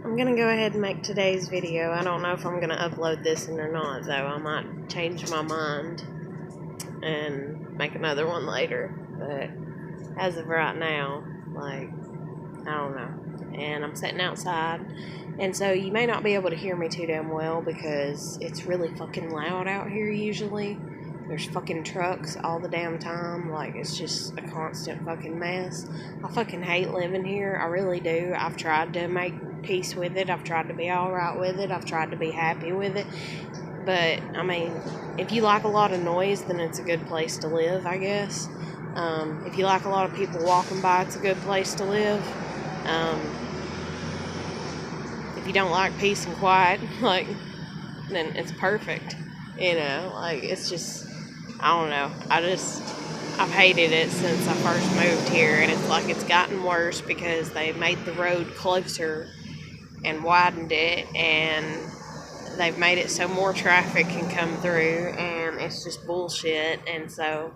I'm gonna go ahead and make today's video. I don't know if I'm gonna upload this or not, though. I might change my mind and make another one later. But as of right now, I don't know. And I'm sitting outside, and so you may not be able to hear me too damn well because it's really fucking loud out here usually. There's fucking trucks all the damn time. It's just a constant fucking mess. I fucking hate living here. I really do. I've tried to make peace with it. I've tried to be alright with it. I've tried to be happy with it. But, if you like a lot of noise, then it's a good place to live, I guess. If you like a lot of people walking by, it's a good place to live. If you don't like peace and quiet, then it's perfect. It's just, I don't know. I've hated it since I first moved here, and it's gotten worse because they made the road closer and widened it, and they've made it so more traffic can come through, and it's just bullshit. And so,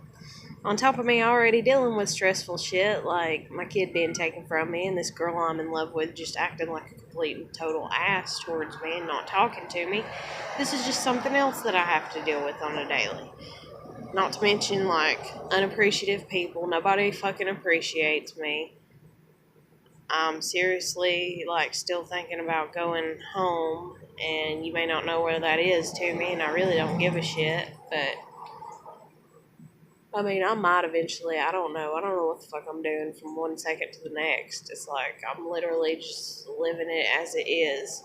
on top of me already dealing with stressful shit, like my kid being taken from me, and this girl I'm in love with just acting like a complete and total ass towards me and not talking to me, this is just something else that I have to deal with on a daily. Not to mention, unappreciative people. Nobody fucking appreciates me. I'm seriously, still thinking about going home, and you may not know where that is to me, and I really don't give a shit, but I might eventually. I don't know. I don't know what the fuck I'm doing from one second to the next. It's I'm literally just living it as it is.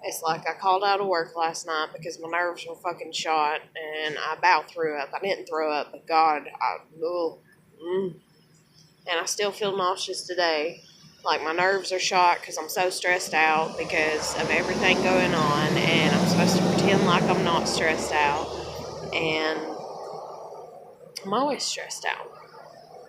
It's I called out of work last night because my nerves were fucking shot, and I about threw up. I didn't throw up, but God, and I still feel nauseous today. My nerves are shot because I'm so stressed out because of everything going on, and I'm supposed to pretend like I'm not stressed out, and I'm always stressed out.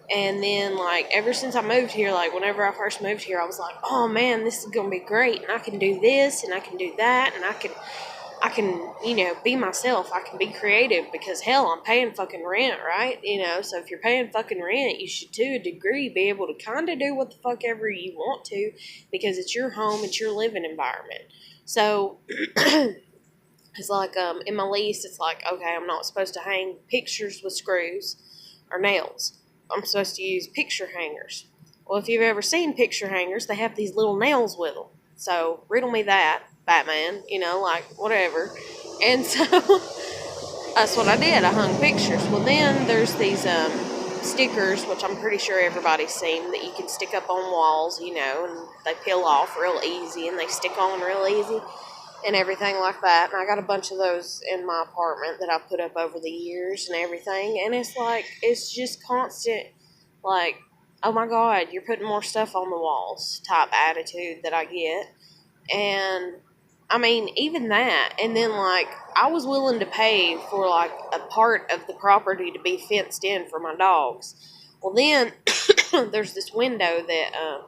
And then, ever since I moved here, whenever I first moved here, I was like, oh man, this is going to be great, and I can do this, and I can do that, and I can, be myself. I can be creative because, hell, I'm paying fucking rent, right? So if you're paying fucking rent, you should, to a degree, be able to kind of do what the fuck ever you want to because it's your home, it's your living environment. So, it's in my lease, it's okay, I'm not supposed to hang pictures with screws or nails. I'm supposed to use picture hangers. Well, if you've ever seen picture hangers, they have these little nails with them. So, riddle me that, Batman, whatever. And so, that's what I did. I hung pictures. Well, then there's these stickers, which I'm pretty sure everybody's seen, that you can stick up on walls, and they peel off real easy, and they stick on real easy, and everything like that. And I got a bunch of those in my apartment that I've put up over the years and everything. And it's just constant, oh my God, you're putting more stuff on the walls type attitude that I get. And, even that. And then, I was willing to pay for, a part of the property to be fenced in for my dogs. Well, then, there's this window that,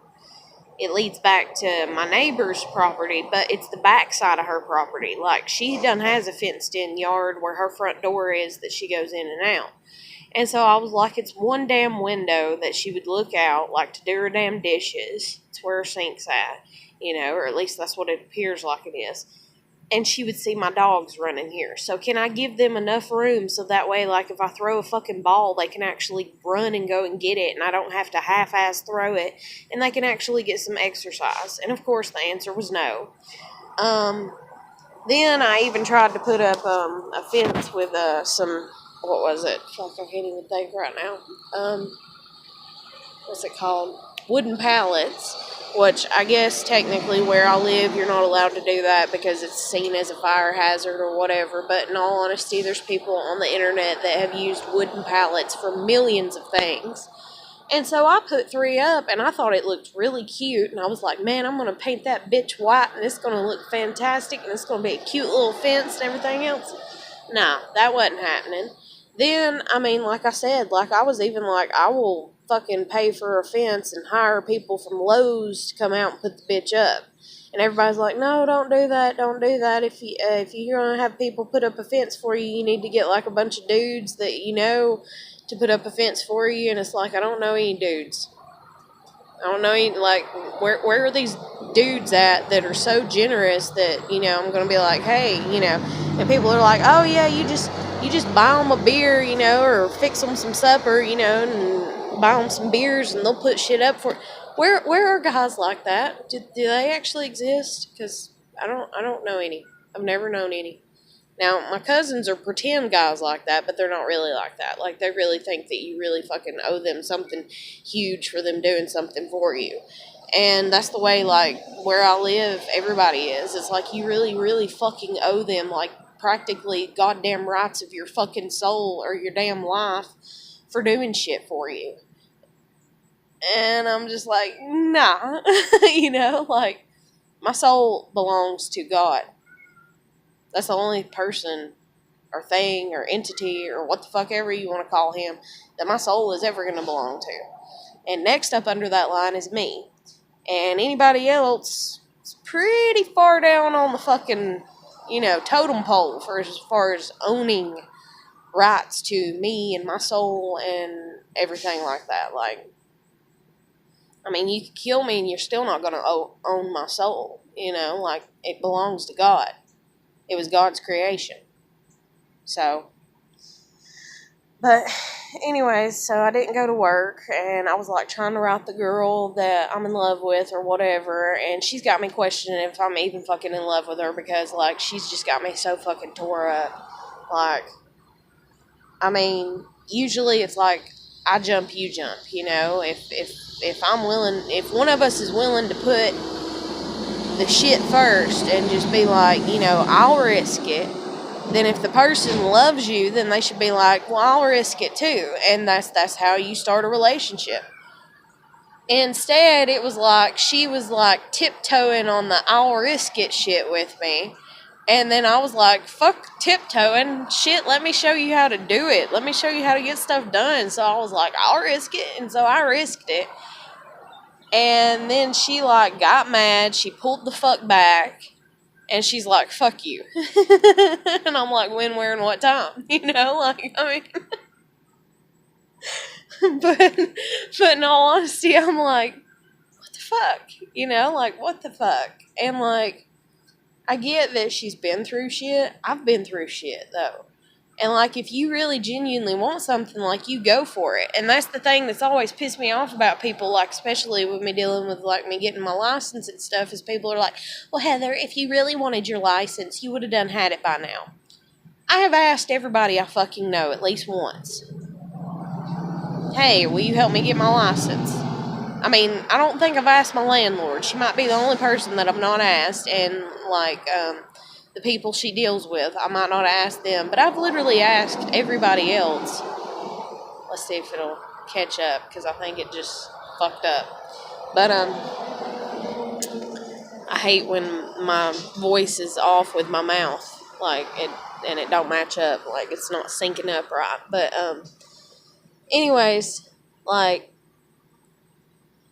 it leads back to my neighbor's property, but it's the back side of her property. She done has a fenced-in yard where her front door is that she goes in and out. And so I was like, it's one damn window that she would look out, to do her damn dishes. It's where her sink's at, or at least that's what it appears like it is. And she would see my dogs running here. So can I give them enough room so that way, if I throw a fucking ball, they can actually run and go and get it, and I don't have to half-ass throw it, and they can actually get some exercise? And, of course, the answer was no. Then I even tried to put up a fence with some, what was it? I can't even think right now. What's it called? Wooden pallets. Which I guess technically where I live, you're not allowed to do that because it's seen as a fire hazard or whatever. But in all honesty, there's people on the internet that have used wooden pallets for millions of things. And so I put 3 up, and I thought it looked really cute. And I was like, man, I'm going to paint that bitch white, and it's going to look fantastic, and it's going to be a cute little fence and everything else. Nah, that wasn't happening. Then, like I said, I was even I will fucking pay for a fence and hire people from Lowe's to come out and put the bitch up. And everybody's like, no, don't do that, don't do that. If you're going to have people put up a fence for you, you need to get, a bunch of dudes that you know to put up a fence for you. And it's I don't know any dudes. I don't know, like, where are these dudes at that are so generous that, you know, I'm going to be like, hey, you know, and people are like, oh, yeah, you just buy them a beer, you know, or fix them some supper, you know, and buy them some beers, and they'll put shit up for. Where are guys like that? Do they actually exist? Because I don't know any. I've never known any. Now, my cousins are pretend guys like that, but they're not really like that. Like, they really think that you really fucking owe them something huge for them doing something for you. And that's the way, like, where I live, everybody is. It's like you really, really fucking owe them, like, practically goddamn rights of your fucking soul or your damn life for doing shit for you. And I'm just like, nah. You know, like, my soul belongs to God. That's the only person or thing or entity or what the fuck ever you want to call him that my soul is ever going to belong to. And next up under that line is me. And anybody else is pretty far down on the fucking, you know, totem pole for as far as owning rights to me and my soul and everything like that. Like, I mean, you could kill me and you're still not going to own my soul. You know, like, it belongs to God. It was God's creation. So, but anyways, so I didn't go to work, and I was like trying to write the girl that I'm in love with or whatever, and she's got me questioning if I'm even fucking in love with her because, like, she's just got me so fucking tore up. Like, I mean, usually it's like I jump, you jump, you know? If I'm willing, if one of us is willing to put the shit first and just be like, you know, I'll risk it, then if the person loves you, then they should be like, well, I'll risk it too. And that's how you start a relationship. Instead, it was like she was like tiptoeing on the I'll risk it shit with me. And then I was like, fuck tiptoeing. Shit, let me show you how to do it. Let me show you how to get stuff done. So I was like, I'll risk it. And so I risked it. And then she, like, got mad. She pulled the fuck back. And she's like, fuck you. And I'm like, when, where, and what time? You know, like, I mean. but in all honesty, I'm like, what the fuck? You know, like, what the fuck? And, like, I get that she's been through shit. I've been through shit, though. And, like, if you really genuinely want something, like, you go for it. And that's the thing that's always pissed me off about people, like, especially with me dealing with, like, me getting my license and stuff, is people are like, well, Heather, if you really wanted your license, you would have done had it by now. I have asked everybody I fucking know at least once, hey, will you help me get my license? I mean, I don't think I've asked my landlord. She might be the only person that I've not asked, and, like, the people she deals with, I might not ask them, but I've literally asked everybody else. Let's see if it'll catch up, because I think it just fucked up. But, I hate when my voice is off with my mouth, like, and it don't match up, like, it's not syncing up right. But, anyways, like,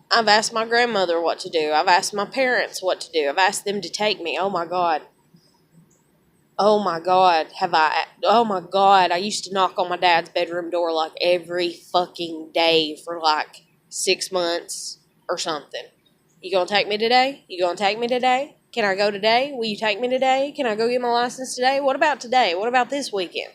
I've asked my grandmother what to do. I've asked my parents what to do. I've asked them to take me. Oh, my God. Oh my God, I used to knock on my dad's bedroom door like every fucking day for like 6 months or something. You gonna take me today? You gonna take me today? Can I go today? Will you take me today? Can I go get my license today? What about today? What about this weekend?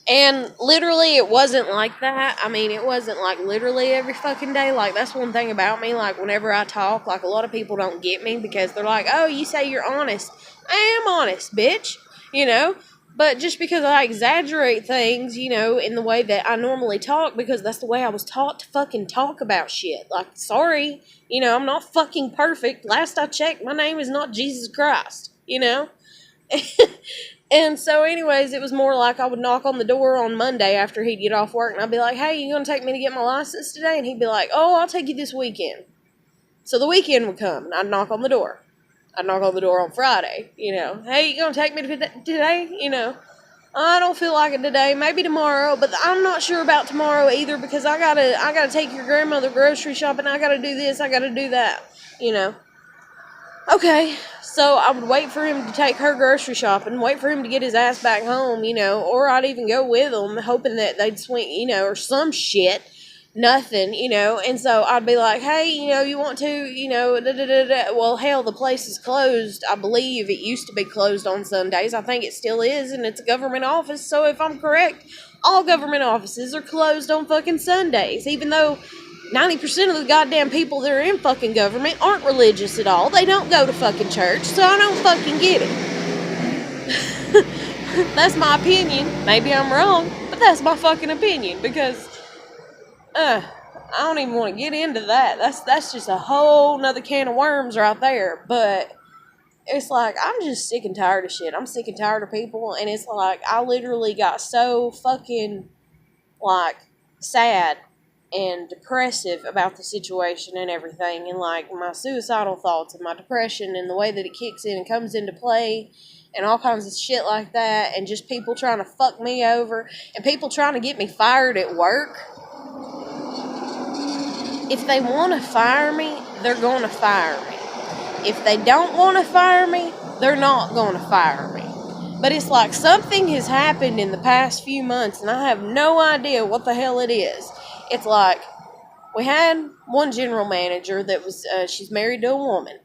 And literally, it wasn't like that. I mean, it wasn't like literally every fucking day. Like, that's one thing about me. Like, whenever I talk, like, a lot of people don't get me because they're like, oh, you say you're honest. I am honest, bitch. You know? But just because I exaggerate things, you know, in the way that I normally talk, because that's the way I was taught to fucking talk about shit. Like, sorry, you know, I'm not fucking perfect. Last I checked, my name is not Jesus Christ, you know? And so, anyways, it was more like I would knock on the door on Monday after he'd get off work, and I'd be like, hey, you gonna take me to get my license today? And he'd be like, oh, I'll take you this weekend. So the weekend would come, and I'd knock on the door. I'd knock on the door on Friday, you know. Hey, you gonna take me today? You know, I don't feel like it today. Maybe tomorrow, but I'm not sure about tomorrow either because I gotta take your grandmother grocery shopping. I gotta do this. I gotta do that. You know. Okay, so I would wait for him to take her grocery shopping, wait for him to get his ass back home, you know, or I'd even go with him, hoping that they'd swing, you know, or some shit. nothing, and so I'd be like, hey, you want to, da, da, da, da. Well, hell, the place is closed. I believe it used to be closed on Sundays. I think it still is, and it's a government office, so if I'm correct, all government offices are closed on fucking Sundays, even though 90% of the goddamn people that are in fucking government aren't religious at all. They don't go to fucking church, so I don't fucking get it. That's my opinion. Maybe I'm wrong, but that's my fucking opinion, because I don't even want to get into that. That's just a whole nother can of worms right there. But it's like, I'm just sick and tired of shit. I'm sick and tired of people, and it's like, I literally got so fucking, like, sad and depressive about the situation and everything, and like my suicidal thoughts and my depression and the way that it kicks in and comes into play and all kinds of shit like that, and just people trying to fuck me over and people trying to get me fired at work. If they want to fire me, they're going to fire me. If they don't want to fire me, they're not going to fire me. But it's like something has happened in the past few months, and I have no idea what the hell it is. It's like, we had one general manager that was, she's married to a woman,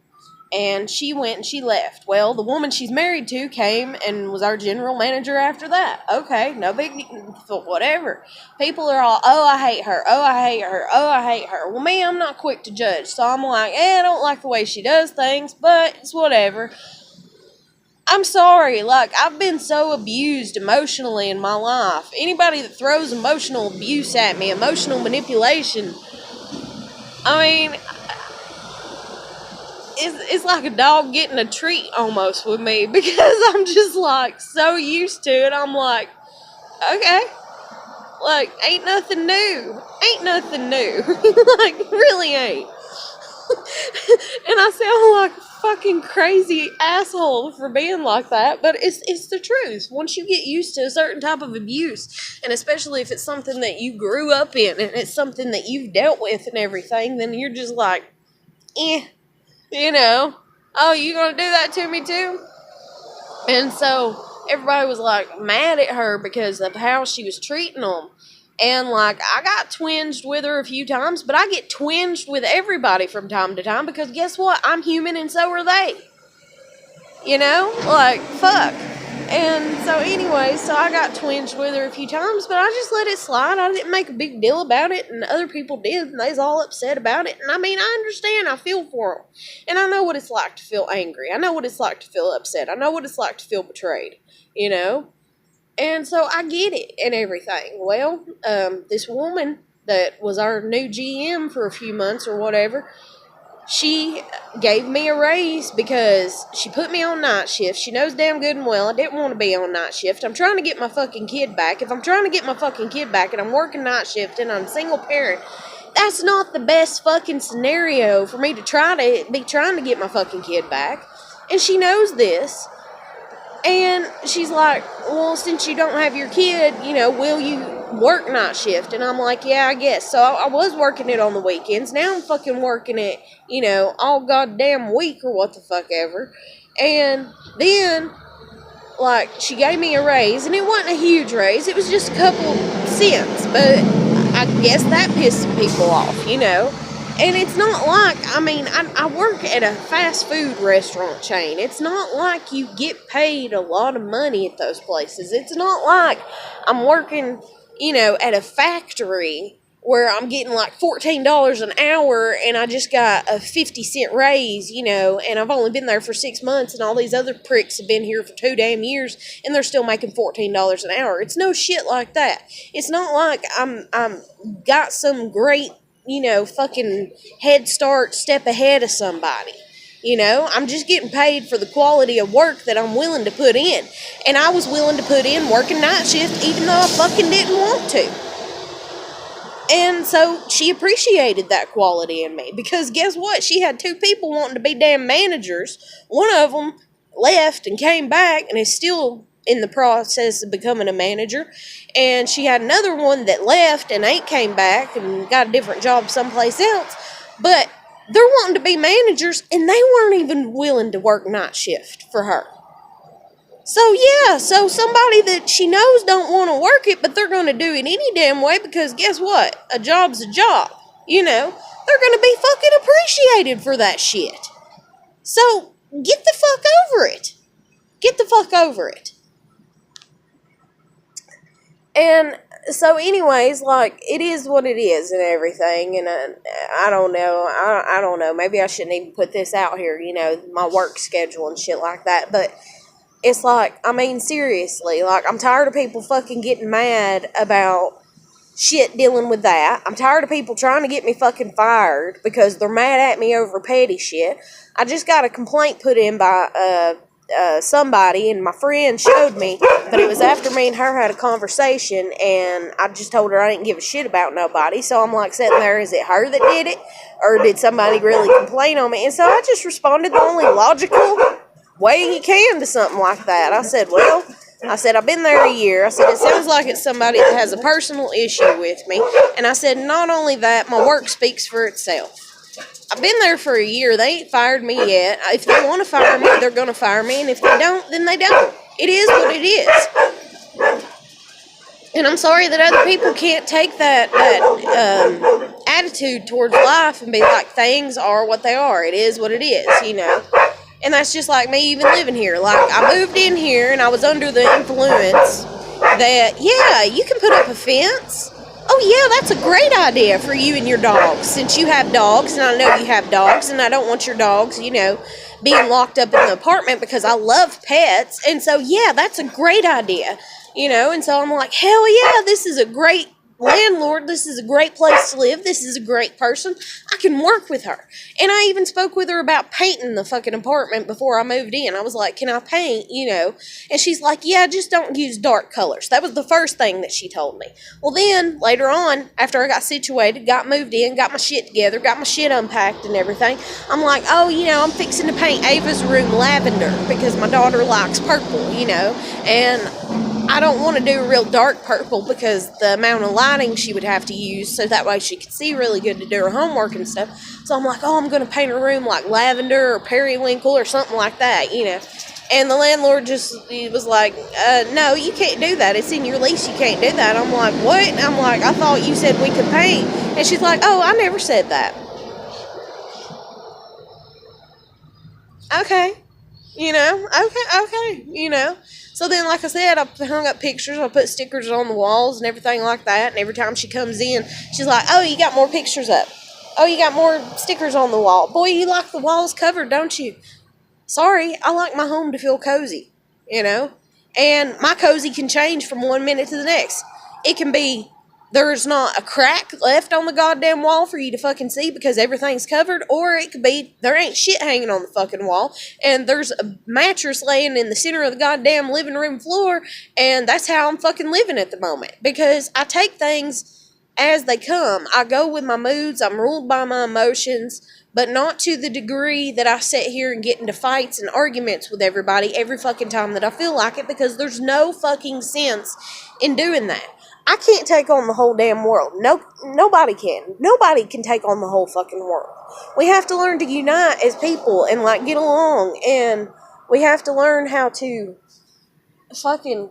and she went and she left. Well, the woman she's married to came and was our general manager after that. Okay, no big, whatever. People are all, oh, I hate her, oh, I hate her, oh, I hate her. Well, me, I'm not quick to judge, so I'm like, I don't like the way she does things, but it's whatever. I'm sorry, like, I've been so abused emotionally in my life. Anybody that throws emotional abuse at me, emotional manipulation, I mean, it's like a dog getting a treat almost with me, because I'm just, like, so used to it. I'm like, okay, like, ain't nothing new. Ain't nothing new. Like, really ain't. And I sound like a fucking crazy asshole for being like that, but it's the truth. Once you get used to a certain type of abuse, and especially if it's something that you grew up in and it's something that you've dealt with and everything, then you're just like, oh, you gonna do that to me too? And so everybody was like mad at her because of how she was treating them. And, like, I got twinged with her a few times, but I get twinged with everybody from time to time, because guess what? I'm human and so are they. Like, fuck. And so anyway, so I got twinged with her a few times, but I just let it slide. I didn't make a big deal about it, and other people did, and they was all upset about it. And I mean, I understand. I feel for them. And I know what it's like to feel angry. I know what it's like to feel upset. I know what it's like to feel betrayed, And so I get it and everything. Well, this woman that was our new GM for a few months or whatever, she gave me a raise because she put me on night shift. She knows damn good and well I didn't want to be on night shift. I'm trying to get my fucking kid back. If I'm trying to get my fucking kid back and I'm working night shift and I'm a single parent, that's not the best fucking scenario for me to trying to get my fucking kid back. And she knows this. And she's like, well, since you don't have your kid, will you work night shift? And I'm like, yeah, I guess. So I was working it on the weekends. Now I'm fucking working it, all goddamn week or what the fuck ever. And then, like, she gave me a raise, and it wasn't a huge raise. It was just a couple cents. But I guess that pissed some people off, And it's not like, I work at a fast food restaurant chain. It's not like you get paid a lot of money at those places. It's not like I'm working, at a factory where I'm getting like $14 an hour and I just got a 50-cent raise, and I've only been there for 6 months and all these other pricks have been here for 2 damn years and they're still making $14 an hour. It's no shit like that. It's not like I'm got some great fucking head start, step ahead of somebody. I'm just getting paid for the quality of work that I'm willing to put in. And I was willing to put in working night shift even though I fucking didn't want to. And so she appreciated that quality in me. Because guess what? She had 2 people wanting to be damn managers. One of them left and came back and is still in the process of becoming a manager. And she had another one that left and ain't came back and got a different job someplace else. But they're wanting to be managers and they weren't even willing to work night shift for her. So yeah, so somebody that she knows don't want to work it, but they're going to do it any damn way because guess what? A job's a job. You know, they're going to be fucking appreciated for that shit. So get the fuck over it. Get the fuck over it. And so, anyways, like, it is what it is and everything. And I don't know. I don't know. Maybe I shouldn't even put this out here, you know, my work schedule and shit like that. But it's like, I mean, seriously, like, I'm tired of people fucking getting mad about shit dealing with that. I'm tired of people trying to get me fucking fired because they're mad at me over petty shit. I just got a complaint put in by somebody, and my friend showed me, but it was after me and her had a conversation, and I just told her I didn't give a shit about nobody. So I'm like sitting there, is it her that did it, or did somebody really complain on me? And so I just responded the only logical way you can to something like that. I said, well, I've been there a year. I said, it sounds like it's somebody that has a personal issue with me. And I said, not only that, my work speaks for itself. I've been there for a year. They ain't fired me yet. If they want to fire me, they're going to fire me. And if they don't, then they don't. It is what it is. And I'm sorry that other people can't take that attitude towards life and be like, things are what they are. It is what it is, you know. And that's just like me even living here. Like, I moved in here and I was under the influence that, yeah, you can put up a fence. Oh, yeah, that's a great idea for you and your dogs, since you have dogs, and I know you have dogs, and I don't want your dogs, you know, being locked up in the apartment because I love pets. And so, yeah, that's a great idea, you know. And so I'm like, hell yeah, this is a great landlord. This is a great place to live. This is a great person. I can work with her. And I even spoke with her about painting the fucking apartment before I moved in. I was like, can I paint, you know? And she's like, yeah, just don't use dark colors. That was the first thing that she told me. Well, then later on, after I got situated, got moved in, got my shit together, got my shit unpacked and everything, I'm like, oh, you know, I'm fixing to paint Ava's room lavender because my daughter likes purple, you know, and I don't want to do a real dark purple because the amount of lighting she would have to use, so that way she could see really good to do her homework and stuff. So I'm like, oh, I'm going to paint her room like lavender or periwinkle or something like that, you know. And the landlord he was like, no, you can't do that. It's in your lease. You can't do that. I'm like, what? And I'm like, I thought you said we could paint. And she's like, oh, I never said that. Okay. You know, okay, you know. So then, like I said, I hung up pictures, I put stickers on the walls and everything like that, and every time she comes in, she's like, oh, you got more pictures up. Oh, you got more stickers on the wall. Boy, you like the walls covered, don't you? Sorry, I like my home to feel cozy, you know? And my cozy can change from 1 minute to the next. It can be there's not a crack left on the goddamn wall for you to fucking see because everything's covered, or it could be there ain't shit hanging on the fucking wall and there's a mattress laying in the center of the goddamn living room floor, and that's how I'm fucking living at the moment because I take things as they come. I go with my moods, I'm ruled by my emotions, but not to the degree that I sit here and get into fights and arguments with everybody every fucking time that I feel like it, because there's no fucking sense in doing that. I can't take on the whole damn world. Nobody can. Nobody can take on the whole fucking world. We have to learn to unite as people and, like, get along. And we have to learn how to fucking,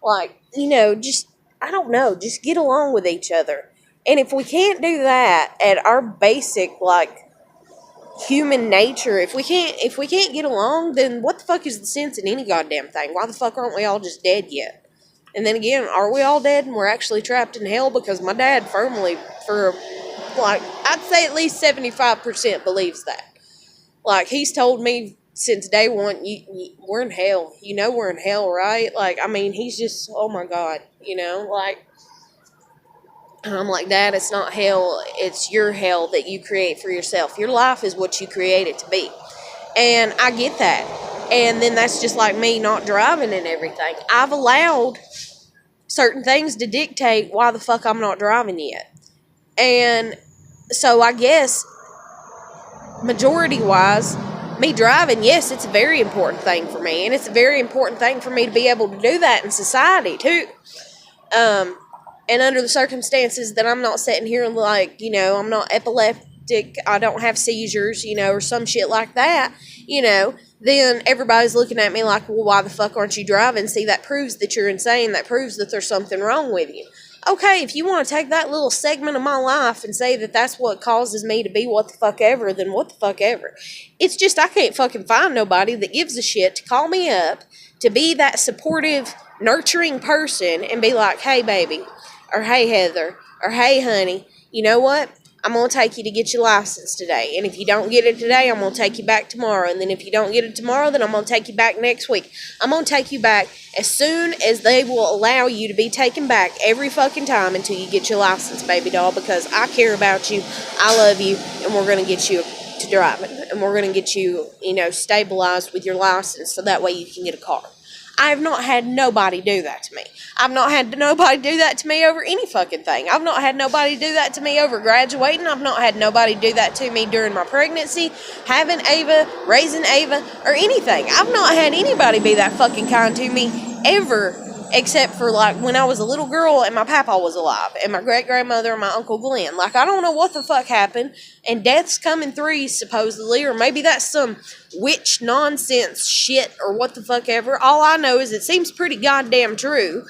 like, you know, just, I don't know, just get along with each other. And if we can't do that at our basic, like, human nature, if we can't get along, then what the fuck is the sense in any goddamn thing? Why the fuck aren't we all just dead yet? And then again, are we all dead and we're actually trapped in hell? Because my dad firmly, I'd say at least 75% believes that. Like, he's told me since day one, we're in hell. You know we're in hell, right? Like, I mean, he's just, oh my God, you know? Like, I'm like, Dad, it's not hell. It's your hell that you create for yourself. Your life is what you create it to be. And I get that. And then that's just like me not driving and everything. I've allowed certain things to dictate why the fuck I'm not driving yet. And so I guess majority-wise, me driving, yes, it's a very important thing for me. And it's a very important thing for me to be able to do that in society, too. And under the circumstances that I'm not sitting here like, you know, I'm not epileptic, I don't have seizures, you know, or some shit like that, you know, then everybody's looking at me like, well, why the fuck aren't you driving? See, that proves that you're insane. That proves that there's something wrong with you. Okay, if you want to take that little segment of my life and say that that's what causes me to be what the fuck ever, then what the fuck ever. It's just I can't fucking find nobody that gives a shit to call me up, to be that supportive, nurturing person and be like, hey, baby, or hey, Heather, or hey, honey, you know what? I'm going to take you to get your license today. And if you don't get it today, I'm going to take you back tomorrow. And then if you don't get it tomorrow, then I'm going to take you back next week. I'm going to take you back as soon as they will allow you to be taken back every fucking time until you get your license, baby doll, because I care about you, I love you, and we're going to get you to driving. And we're going to get you, stabilized with your license so that way you can get a car. I have not had nobody do that to me. I've not had nobody do that to me over any fucking thing. I've not had nobody do that to me over graduating. I've not had nobody do that to me during my pregnancy, having Ava, raising Ava, or anything. I've not had anybody be that fucking kind to me ever, except for, like, when I was a little girl and my papa was alive, and my great-grandmother and my Uncle Glenn. Like, I don't know what the fuck happened, and deaths come in threes, supposedly, or maybe that's some witch nonsense shit, or what the fuck ever. All I know is it seems pretty goddamn true,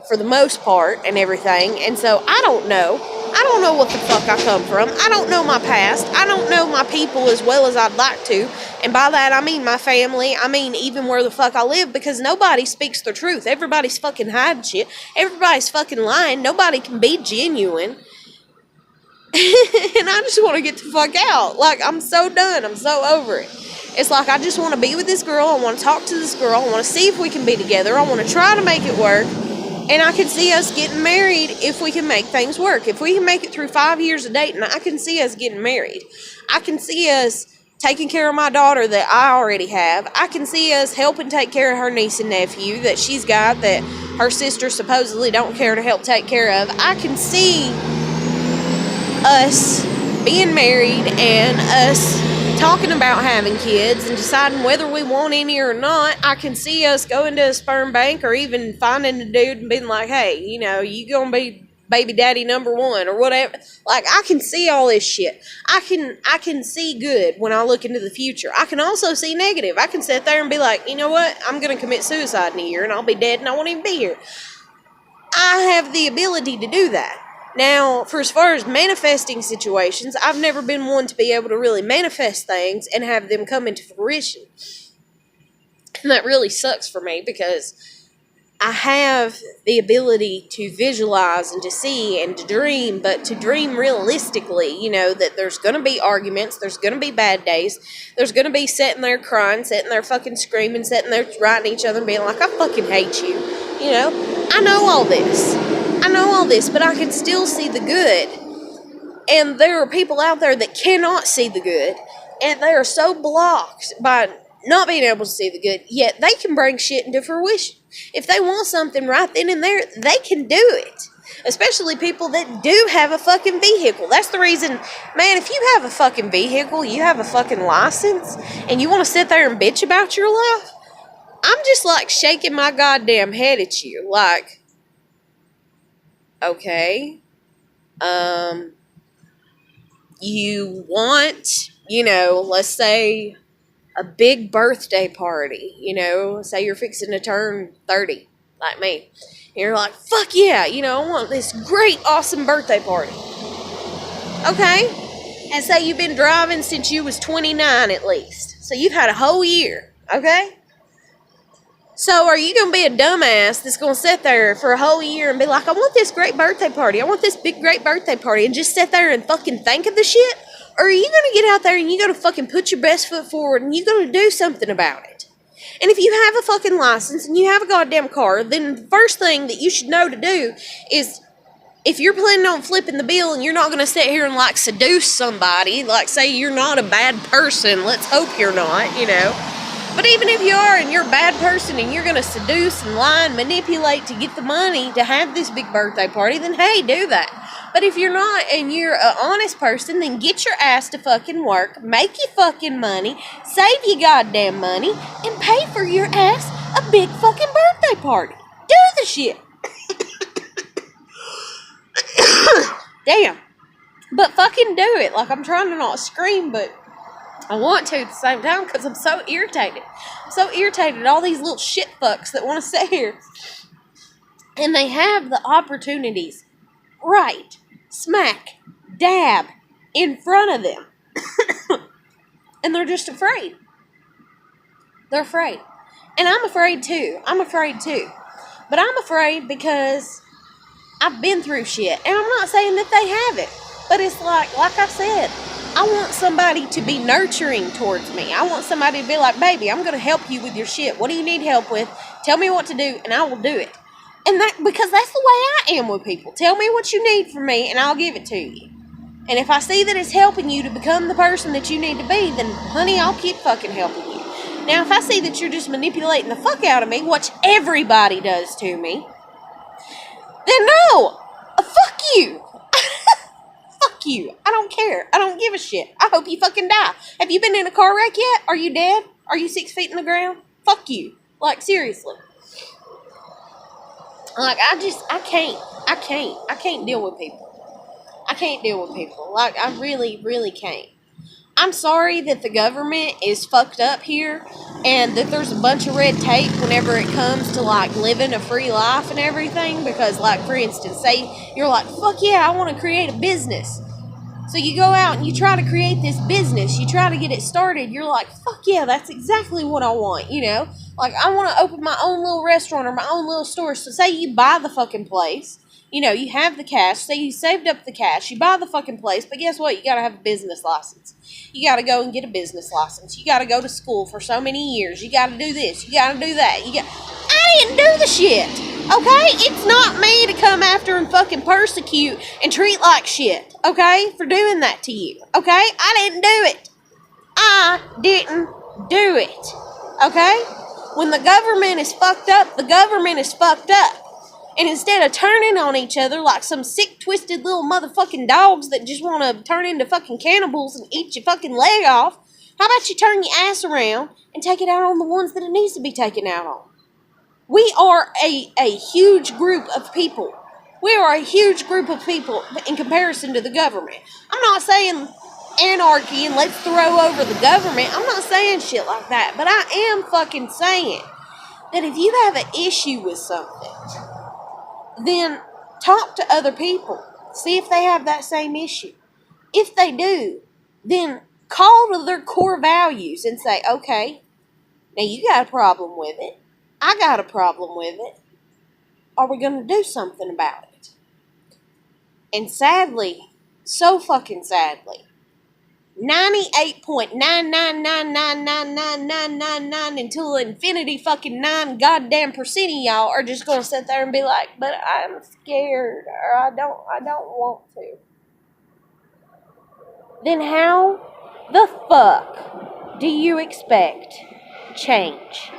for the most part, and everything, and so I don't know. I don't know what the fuck I come from. I don't know my past. I don't know my people as well as I'd like to. And by that, I mean my family. I mean even where the fuck I live, because nobody speaks the truth. Everybody's fucking hiding shit. Everybody's fucking lying. Nobody can be genuine. And I just want to get the fuck out. Like, I'm so done. I'm so over it. It's like, I just want to be with this girl. I want to talk to this girl. I want to see if we can be together. I want to try to make it work. And I can see us getting married if we can make things work. If we can make it through 5 years of dating, I can see us getting married. I can see us taking care of my daughter that I already have. I can see us helping take care of her niece and nephew that she's got that her sister supposedly don't care to help take care of. I can see us being married and us talking about having kids and deciding whether we want any or not. I can see us going to a sperm bank or even finding a dude and being like, hey, you gonna be baby daddy number one or whatever. Like, I can see all this shit. I can see good when I look into the future. I can also see negative. I can sit there and be like, you know what? I'm gonna commit suicide in a year and I'll be dead and I won't even be here. I have the ability to do that. Now, for as far as manifesting situations, I've never been one to be able to really manifest things and have them come into fruition. And that really sucks for me because I have the ability to visualize and to see and to dream, but to dream realistically, that there's going to be arguments, there's going to be bad days, there's going to be sitting there crying, sitting there fucking screaming, sitting there writing each other and being like, I fucking hate you, I know all this, but I can still see the good. And there are people out there that cannot see the good, and they are so blocked by not being able to see the good, yet they can bring shit into fruition. If they want something right then and there, they can do it. Especially people that do have a fucking vehicle. That's the reason, man, if you have a fucking vehicle, you have a fucking license, and you want to sit there and bitch about your life, I'm just like shaking my goddamn head at you. Like, okay, you want, let's say a big birthday party, say you're fixing to turn 30, like me, and you're like, fuck yeah, I want this great, awesome birthday party. Okay, and say you've been driving since you was 29 at least, so you've had a whole year, okay? So are you going to be a dumbass that's going to sit there for a whole year and be like, I want this great birthday party. I want this big, great birthday party, and just sit there and fucking think of the shit? Or are you going to get out there and you're going to fucking put your best foot forward and you're going to do something about it? And if you have a fucking license and you have a goddamn car, then the first thing that you should know to do is, if you're planning on flipping the bill and you're not going to sit here and, like, seduce somebody, like, say you're not a bad person, let's hope you're not, But even if you are and you're a bad person and you're going to seduce and lie and manipulate to get the money to have this big birthday party, then hey, do that. But if you're not and you're an honest person, then get your ass to fucking work, make your fucking money, save your goddamn money, and pay for your ass a big fucking birthday party. Do the shit. Damn. But fucking do it. Like, I'm trying to not scream, but I want to at the same time because I'm so irritated. I'm so irritated at all these little shit fucks that want to sit here. And they have the opportunities right smack dab in front of them. And they're just afraid. They're afraid. And I'm afraid too. But I'm afraid because I've been through shit. And I'm not saying that they haven't. But it's like I said, I want somebody to be nurturing towards me. I want somebody to be like, baby, I'm going to help you with your shit. What do you need help with? Tell me what to do, and I will do it. And because that's the way I am with people. Tell me what you need from me, and I'll give it to you. And if I see that it's helping you to become the person that you need to be, then, honey, I'll keep fucking helping you. Now, if I see that you're just manipulating the fuck out of me, which everybody does to me, then no. Fuck you. Fuck you. I don't care. I don't give a shit. I hope you fucking die. Have you been in a car wreck yet? Are you dead? Are you 6 feet in the ground? Fuck you. Like, seriously. Like, I can't deal with people. I can't deal with people. Like, I really, really can't. I'm sorry that the government is fucked up here and that there's a bunch of red tape whenever it comes to, like, living a free life and everything. Because, like, for instance, say you're like, fuck yeah, I want to create a business. So you go out and you try to create this business. You try to get it started. You're like, fuck yeah, that's exactly what I want, you know? Like, I want to open my own little restaurant or my own little store. So say you buy the fucking place. You know, you have the cash. Say you saved up the cash. You buy the fucking place. But guess what? You got to have a business license. You got to go and get a business license. You got to go to school for so many years. You got to do this. You got to do that. I didn't do the shit. Okay? It's not me to come after and fucking persecute and treat like shit. Okay? For doing that to you. Okay? I didn't do it. I didn't do it. Okay? When the government is fucked up, the government is fucked up. And instead of turning on each other like some sick, twisted little motherfucking dogs that just want to turn into fucking cannibals and eat your fucking leg off, how about you turn your ass around and take it out on the ones that it needs to be taken out on? We are a huge group of people. We are a huge group of people in comparison to the government. I'm not saying anarchy and let's throw over the government. I'm not saying shit like that. But I am fucking saying that if you have an issue with something, then talk to other people. See if they have that same issue. If they do, then call to their core values and say, okay, now you got a problem with it. I got a problem with it. Are we going to do something about it? And sadly, so fucking sadly, 98.999999999 until infinity fucking 9 goddamn percent of y'all are just gonna sit there and be like, but I'm scared or I don't want to. Then how the fuck do you expect change?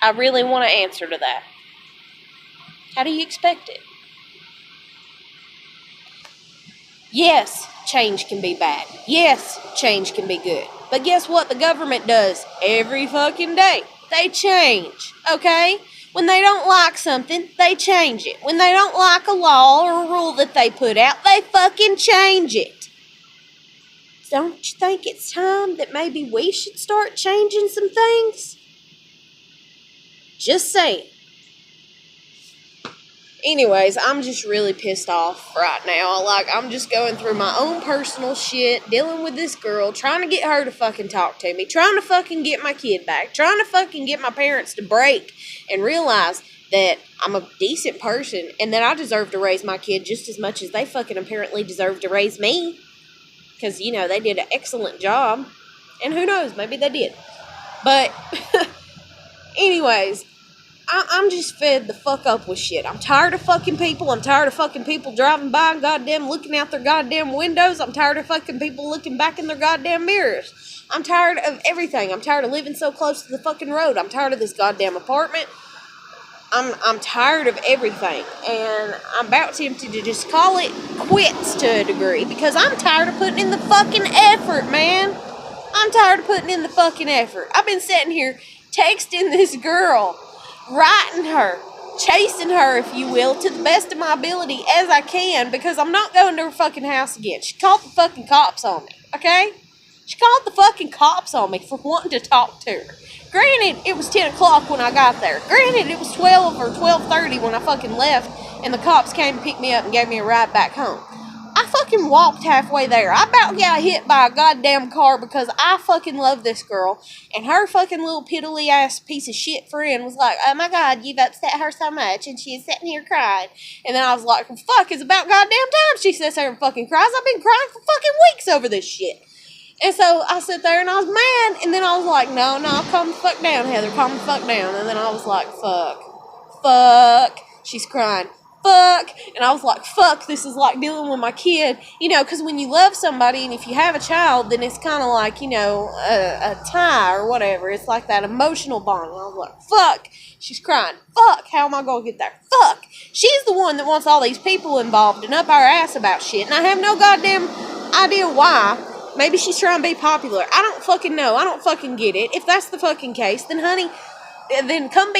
I really want to answer to that. How do you expect it? Yes, change can be bad. Yes, change can be good. But guess what the government does every fucking day? They change, okay? When they don't like something, they change it. When they don't like a law or a rule that they put out, they fucking change it. Don't you think it's time that maybe we should start changing some things? Just saying. Anyways, I'm just really pissed off right now. Like, I'm just going through my own personal shit, dealing with this girl, trying to get her to fucking talk to me, trying to fucking get my kid back, trying to fucking get my parents to break and realize that I'm a decent person and that I deserve to raise my kid just as much as they fucking apparently deserve to raise me. Because, you know, they did an excellent job. And who knows, maybe they did. But, anyways, I'm just fed the fuck up with shit. I'm tired of fucking people. I'm tired of fucking people driving by and goddamn looking out their goddamn windows. I'm tired of fucking people looking back in their goddamn mirrors. I'm tired of everything. I'm tired of living so close to the fucking road. I'm tired of this goddamn apartment. I'm tired of everything. And I'm about tempted to just call it quits to a degree because I'm tired of putting in the fucking effort, man. I'm tired of putting in the fucking effort. I've been sitting here texting this girl, writing her, chasing her, if you will, to the best of my ability as I can, because I'm not going to her fucking house again. She called the fucking cops on me, okay? She called the fucking cops on me for wanting to talk to her. Granted, it was 10 o'clock when I got there. Granted, it was 12 or 12:30 when I fucking left, and the cops came to pick me up and gave me a ride back home. I fucking walked halfway there. I about got hit by a goddamn car because I fucking love this girl. And her fucking little piddly ass piece of shit friend was like, oh my God, you've upset her so much. And she's sitting here crying. And then I was like, fuck, it's about goddamn time she sits there and fucking cries. I've been crying for fucking weeks over this shit. And so I sit there and I was mad. And then I was like, no, calm the fuck down, Heather. Calm the fuck down. And then I was like, fuck. She's crying. Fuck. And I was like, fuck, this is like dealing with my kid. You know, because when you love somebody and if you have a child, then it's kind of like, you know, a tie or whatever. It's like that emotional bond. And I was like, fuck. She's crying. Fuck. How am I going to get there? Fuck. She's the one that wants all these people involved and up our ass about shit. And I have no goddamn idea why. Maybe she's trying to be popular. I don't fucking know. I don't fucking get it. If that's the fucking case, then honey, then come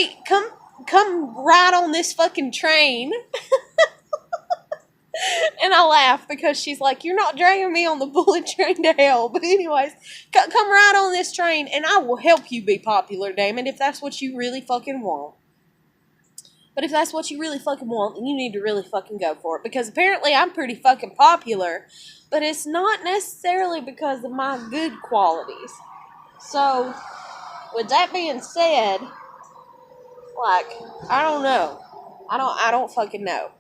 ride on this fucking train. And I laugh because she's like, you're not dragging me on the bullet train to hell. But anyways, come ride on this train and I will help you be popular, Damon, if that's what you really fucking want. But if that's what you really fucking want, then you need to really fucking go for it. Because apparently I'm pretty fucking popular. But it's not necessarily because of my good qualities. So, with that being said, like, I don't know. I don't fucking know.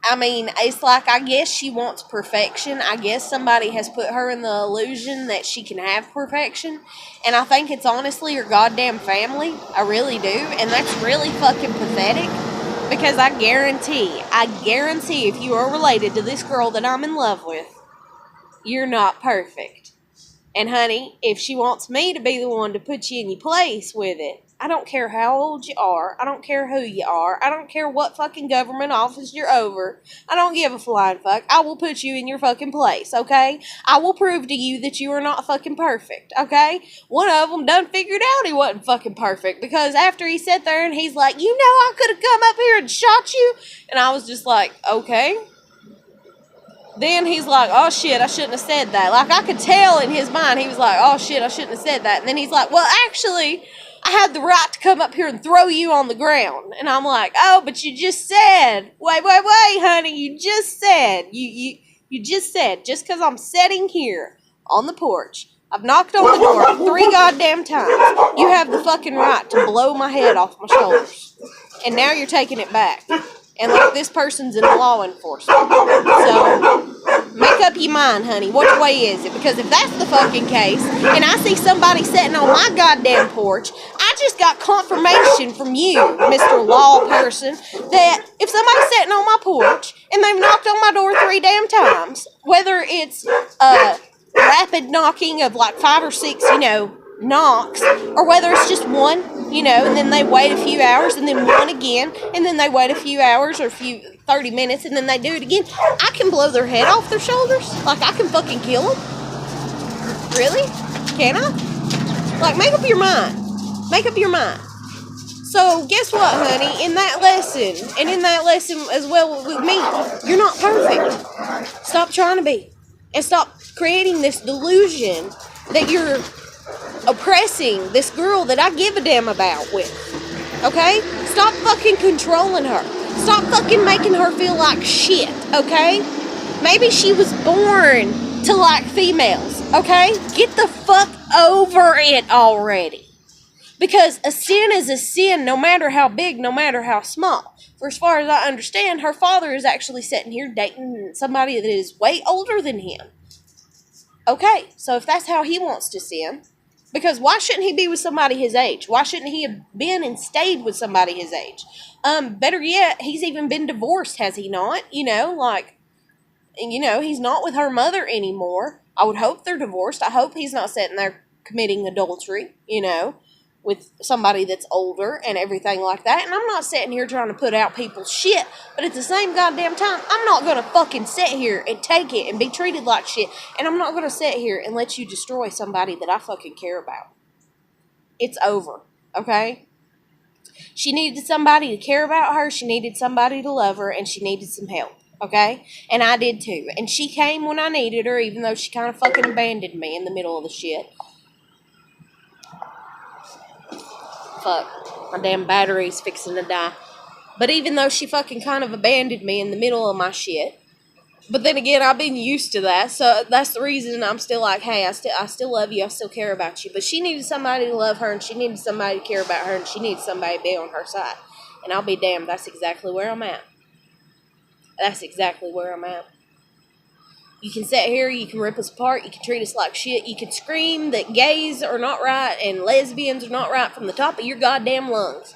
I mean, it's like, I guess she wants perfection. I guess somebody has put her in the illusion that she can have perfection. And I think it's honestly her goddamn family. I really do. And that's really fucking pathetic. Because I guarantee if you are related to this girl that I'm in love with, you're not perfect. And honey, if she wants me to be the one to put you in your place with it, I don't care how old you are. I don't care who you are. I don't care what fucking government office you're over. I don't give a flying fuck. I will put you in your fucking place, okay? I will prove to you that you are not fucking perfect, okay? One of them done figured out he wasn't fucking perfect because after he sat there and he's like, you know I could have come up here and shot you. And I was just like, okay. Then he's like, oh shit, I shouldn't have said that. Like, I could tell in his mind, he was like, oh shit, I shouldn't have said that. And then he's like, well, actually, I had the right to come up here and throw you on the ground. And I'm like, oh, but you just said, wait, honey, you just said, you just said, just because I'm sitting here on the porch, I've knocked on the door 3 goddamn times, you have the fucking right to blow my head off my shoulders. And now you're taking it back. And like this person's in law enforcement. So, make up your mind, honey. Which way is it? Because if that's the fucking case, and I see somebody sitting on my goddamn porch, I just got confirmation from you, Mr. Law person, that if somebody's sitting on my porch and they've knocked on my door 3 damn times, whether it's rapid knocking of like 5 or 6, you know, knocks, or whether it's just one, you know, and then they wait a few hours, and then one again, and then they wait a few hours or 30 minutes, and then they do it again. I can blow their head off their shoulders. Like, I can fucking kill them. Really? Can I? Like, make up your mind. Make up your mind. So, guess what, honey? In that lesson, and in that lesson as well with me, you're not perfect. Stop trying to be. And stop creating this delusion that you're oppressing this girl that I give a damn about with. Okay? Stop fucking controlling her. Stop fucking making her feel like shit. Okay? Maybe she was born to like females. Okay? Get the fuck over it already. Because a sin is a sin no matter how big, no matter how small. For as far as I understand, her father is actually sitting here dating somebody that is way older than him. Okay, so if that's how he wants to sin, because why shouldn't he be with somebody his age? Why shouldn't he have been and stayed with somebody his age? Better yet, he's even been divorced, has he not? You know, like, you know, he's not with her mother anymore. I would hope they're divorced. I hope he's not sitting there committing adultery, you know, with somebody that's older and everything like that. And I'm not sitting here trying to put out people's shit, but at the same goddamn time, I'm not going to fucking sit here and take it and be treated like shit. And I'm not going to sit here and let you destroy somebody that I fucking care about. It's over, okay? She needed somebody to care about her, she needed somebody to love her, and she needed some help, okay? And I did too. And she came when I needed her, even though she kind of fucking abandoned me in the middle of the shit. Fuck, my damn battery's fixing to die. But even though she fucking kind of abandoned me in the middle of my shit, but then again, I've been used to that, so that's the reason I'm still like, hey, I still love you, I still care about you. But she needed somebody to love her, and she needed somebody to care about her, and she needed somebody to be on her side. And I'll be damned, that's exactly where I'm at. That's exactly where I'm at. You can sit here, you can rip us apart, you can treat us like shit, you can scream that gays are not right and lesbians are not right from the top of your goddamn lungs.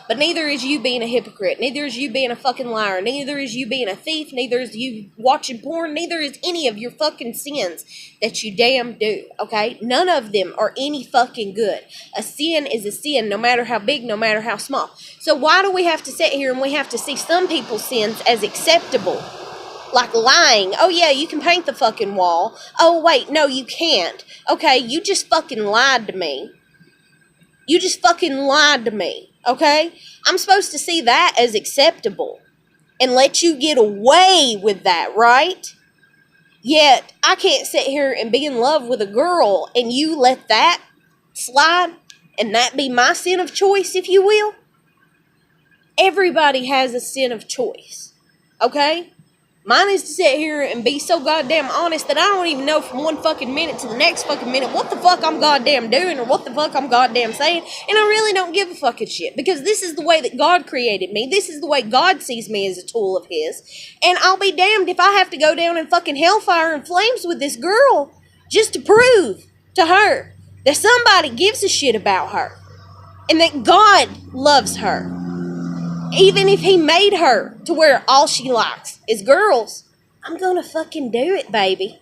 But neither is you being a hypocrite. Neither is you being a fucking liar. Neither is you being a thief. Neither is you watching porn. Neither is any of your fucking sins that you damn do, okay? None of them are any fucking good. A sin is a sin, no matter how big, no matter how small. So why do we have to sit here and we have to see some people's sins as acceptable? Like lying. Oh, yeah, you can paint the fucking wall. Oh, wait, no, you can't. Okay, you just fucking lied to me. You just fucking lied to me. Okay? I'm supposed to see that as acceptable and let you get away with that, right? Yet, I can't sit here and be in love with a girl and you let that slide and that be my sin of choice, if you will. Everybody has a sin of choice. Okay? Mine is to sit here and be so goddamn honest that I don't even know from one fucking minute to the next fucking minute what the fuck I'm goddamn doing or what the fuck I'm goddamn saying. And I really don't give a fucking shit because this is the way that God created me. This is the way God sees me as a tool of His. And I'll be damned if I have to go down in fucking hellfire and flames with this girl just to prove to her that somebody gives a shit about her and that God loves her. Even if He made her to where all she likes is girls, I'm gonna fucking do it, baby.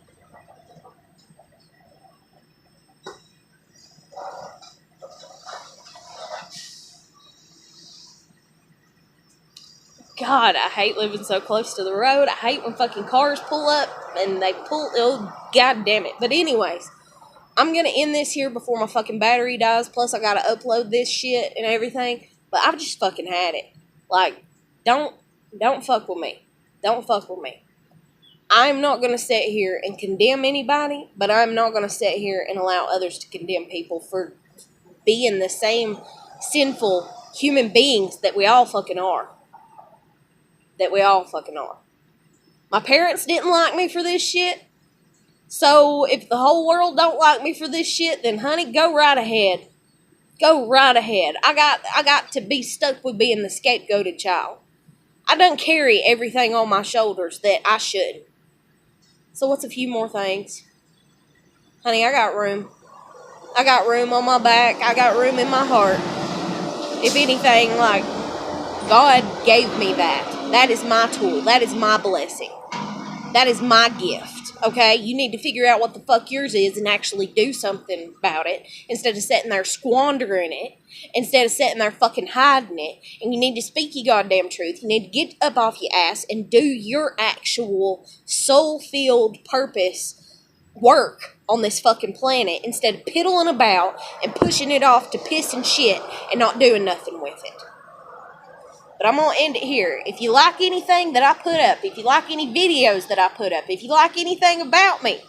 God, I hate living so close to the road. I hate when fucking cars pull up and they pull, oh, god damn it. But anyways, I'm gonna end this here before my fucking battery dies. Plus, I gotta upload this shit and everything. But I've just fucking had it. Like, don't fuck with me. Don't fuck with me. I'm not going to sit here and condemn anybody, but I'm not going to sit here and allow others to condemn people for being the same sinful human beings that we all fucking are. That we all fucking are. My parents didn't like me for this shit. So if the whole world don't like me for this shit, then honey, go right ahead. Go right ahead. I got to be stuck with being the scapegoated child. I done carry everything on my shoulders that I shouldn't. So what's a few more things? Honey, I got room. I got room on my back. I got room in my heart. If anything, like, God gave me that. That is my tool. That is my blessing. That is my gift. Okay, you need to figure out what the fuck yours is and actually do something about it instead of sitting there squandering it, instead of sitting there fucking hiding it. And you need to speak your goddamn truth. You need to get up off your ass and do your actual soul-filled purpose work on this fucking planet instead of piddling about and pushing it off to piss and shit and not doing nothing with it. But I'm going to end it here. If you like anything that I put up, if you like any videos that I put up, if you like anything about me,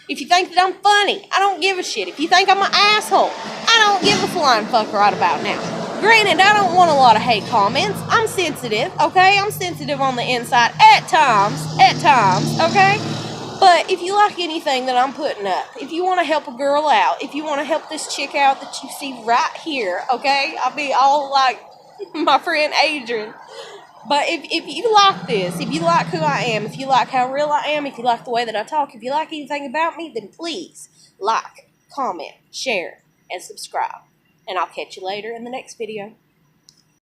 if you think that I'm funny, I don't give a shit. If you think I'm an asshole, I don't give a flying fuck right about now. Granted, I don't want a lot of hate comments. I'm sensitive, okay? I'm sensitive on the inside at times, okay? But if you like anything that I'm putting up, if you want to help a girl out, if you want to help this chick out that you see right here, okay? I'll be all like my friend Adrian. But if you like this, if you like who I am, if you like how real I am, if you like the way that I talk, if you like anything about me, then please like, comment, share, and subscribe. And I'll catch you later in the next video.